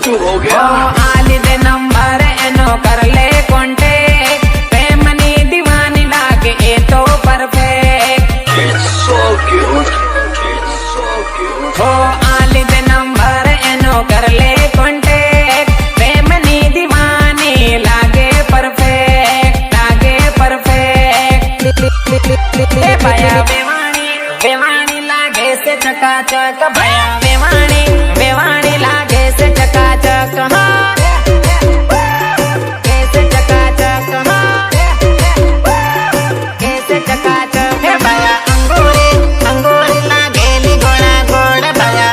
तू हो गया आली दे नंबर एनो कर ले कॉन्टेक्ट प्रेमनी दीवानी लागे ए तो perfect It's so cute It's so cute हो आली दे नंबर एनो कर ले कॉन्टेक्ट प्रेमनी दीवानी लागे परफेक्ट ए भया वेवाणी लागे से चकाचक भया वेवाणी लागे से चकाचक हाँ कैसे चकाचक हाँ कैसे चकाचक हे भया अंगूरी लागेली गोड़ा गोड़ भया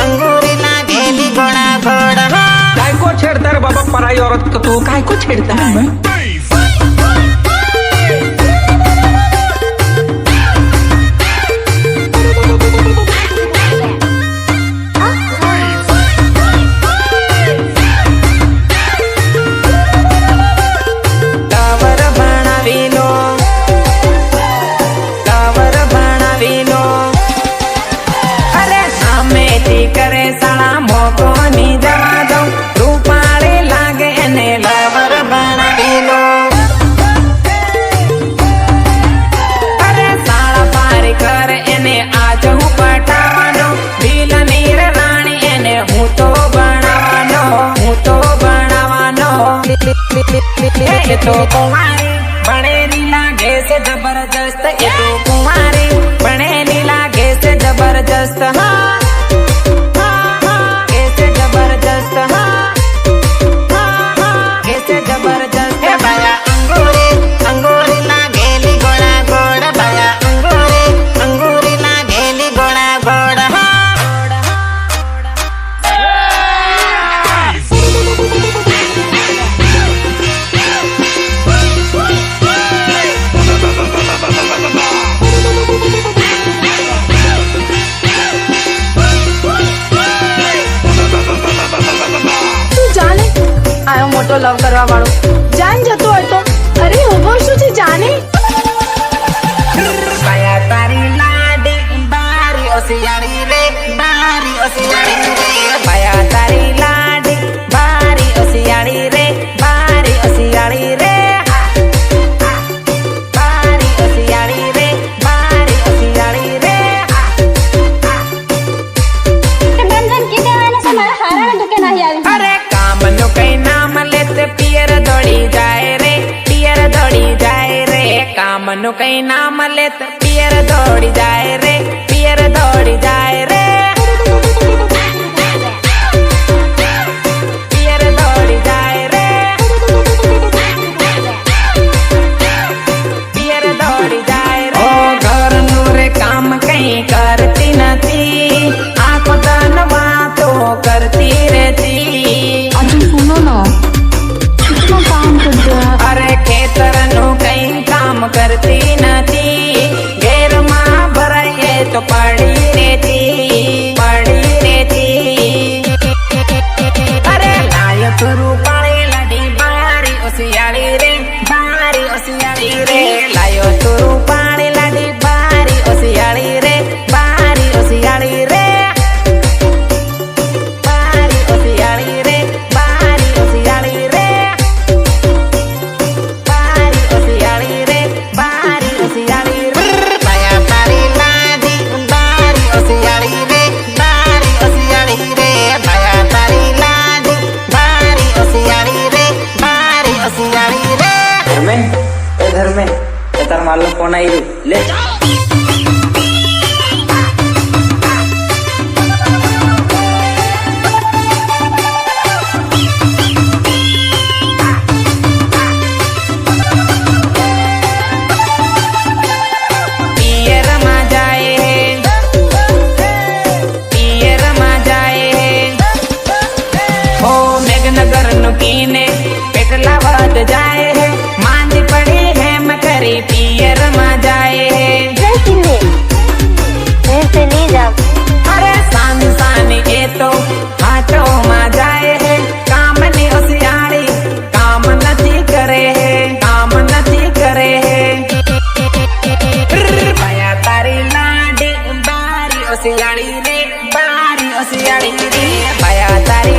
अंगूरी लागेली गोड़ा गोड़ हाँ काय को छेड़ता रे बाबा पराई औरत को तू काय को छेड़ता है करे साला मोको नी जवा दो रूपाळे लागे एने लवर बनावी लो अरे साला पारी कर एने आज हूँ पटावानो दिल नीर राणी एने हूँ तो बनावानो ये तो कुमारी बनेली लागे से जबरदस्त ये तो कुमारी बनेली लागे से जबरदस्त हाँ મોટો લવ કરવા વાળો જાન જતો હતો અરે ઉભો શું છે જાને ભયા તારી લાડી બારી ઓસિયાળી રે ભયા તારી લાડી બારી ઓસિયાળી રે બારી ઓસિયાળી રે અરે કામ નો કઈ નામ લેતે પિયર દોડી જાય રે કામ નો કઈ નામ લેતે પિયર દોડી જાય રે પિયર દોડી જાય રે ઓ ઘરનું રે કામ કઈ કરતી નથી આખો દન વાતો કરતી રહેતી सुनो ना कितना काम करते हैं अरे खेतर नु कई काम करती नथी घेर मां भराए तो पड़ी रहती अरे लायो तो रूपाली लड़ी बारी ओसियाली रे लायो तो रूपाली लड़ी बारी ओसियाली रे धर्में तार मालूम कौन आई ले पेटला वध जाए है मांझी पड़ी है मकरी पियर में जाए अरे सानी के तो हाथों में जाए है काम नहीं होशियारी काम नहीं करे है भया तारी लाडी बारी होशियारी रे भया तारी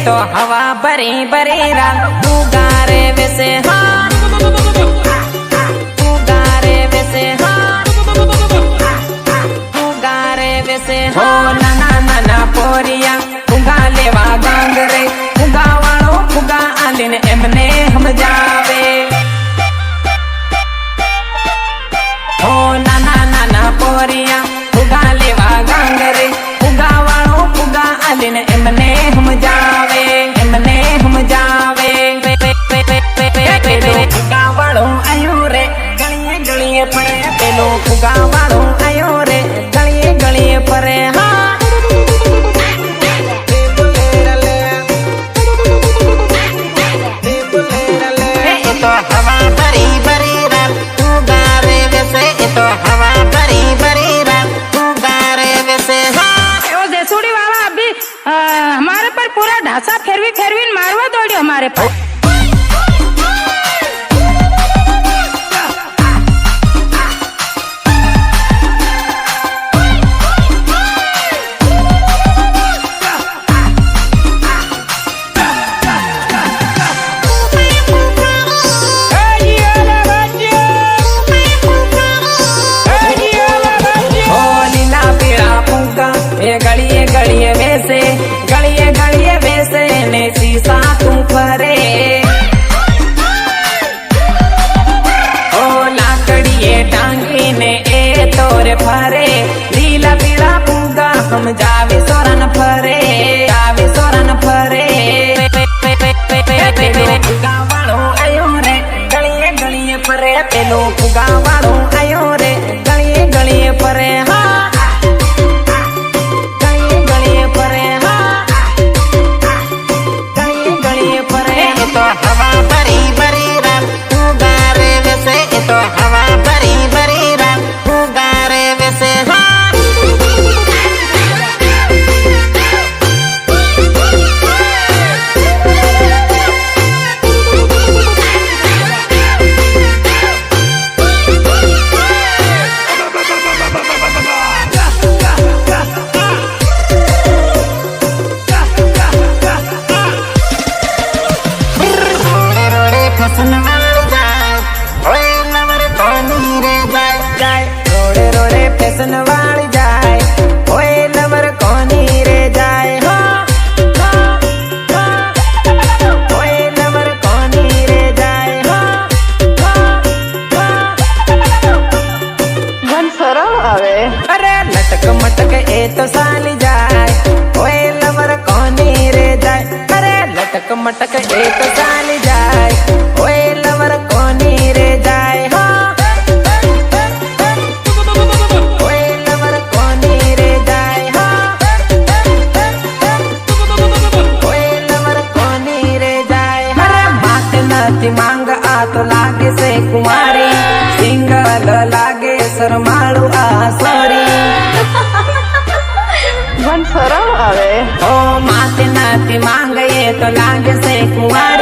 तो हवा भरी भरी रात तू गारे वैसे हाँ तू गारे वैसे हाँ तू गारे वैसे हो नाना नाना पोरिया फुगा लेवा गांगरे फुगा वालो फुगा आलिन एमने हम जावे हो नाना नाना पोरिया फुगा लेवा गांगरे फुगा वालो फुगा आलिन एमने हम जावे एमने हम जावे पेलो फुगा वालो आयो रे गलिए गलिए परे पेलो फुगा वालो आयो रे गलिए गलिए परे हाँ तो हवा भरी भरी रात तू गारे वैसे तो हवा भरी भरी रात तू गारे वैसे हाँ वो जयसूड़ी वाला अभी हमारे पर पूरा ढांचा फेरवी फेरवी मारवा दौड़ी हमारे पर गलिए गलिए वैसे ने शीशा तू फरे ओ लाकड़िए टांगी ने ए तोरे फरे लीला पीला पूगा हम जावे सोरन फरे जावे सोरन फरे फुगा वालो आयो रे गलिए गलिए परे पेलो फुगा वालो आयो रे गलिए गलिए परे हाँ तो हवा भरी भरी रात तू गारे वैसे तो हवा भरी भरी रात तू गारे वैसे हाँ फसन वाली जाए ओए लवर कोनी रे जाए जाए रोड़े रोड़े फसन वाली जाए ओए लवर कोनी रे जाए हो ओए लवर कोनी रे जाए हो ઘન સરળ આવે अरे लटक मटक ए तो साली जाए ओए लवर कोनी रे जाए अरे लटक मटक ए तो साली जाए ओए लवर कोनी रे जाए हो ओए लवर कोनी रे जाए हो ओए लवर कोनी रे जाए अरे बात नती मांग आ तो लागे से कुमारी सिंगल लागे सरमाळू आ सोरी ઘન સરળ આવે ओ माते नाती मांग ये तो लागे से कुमारी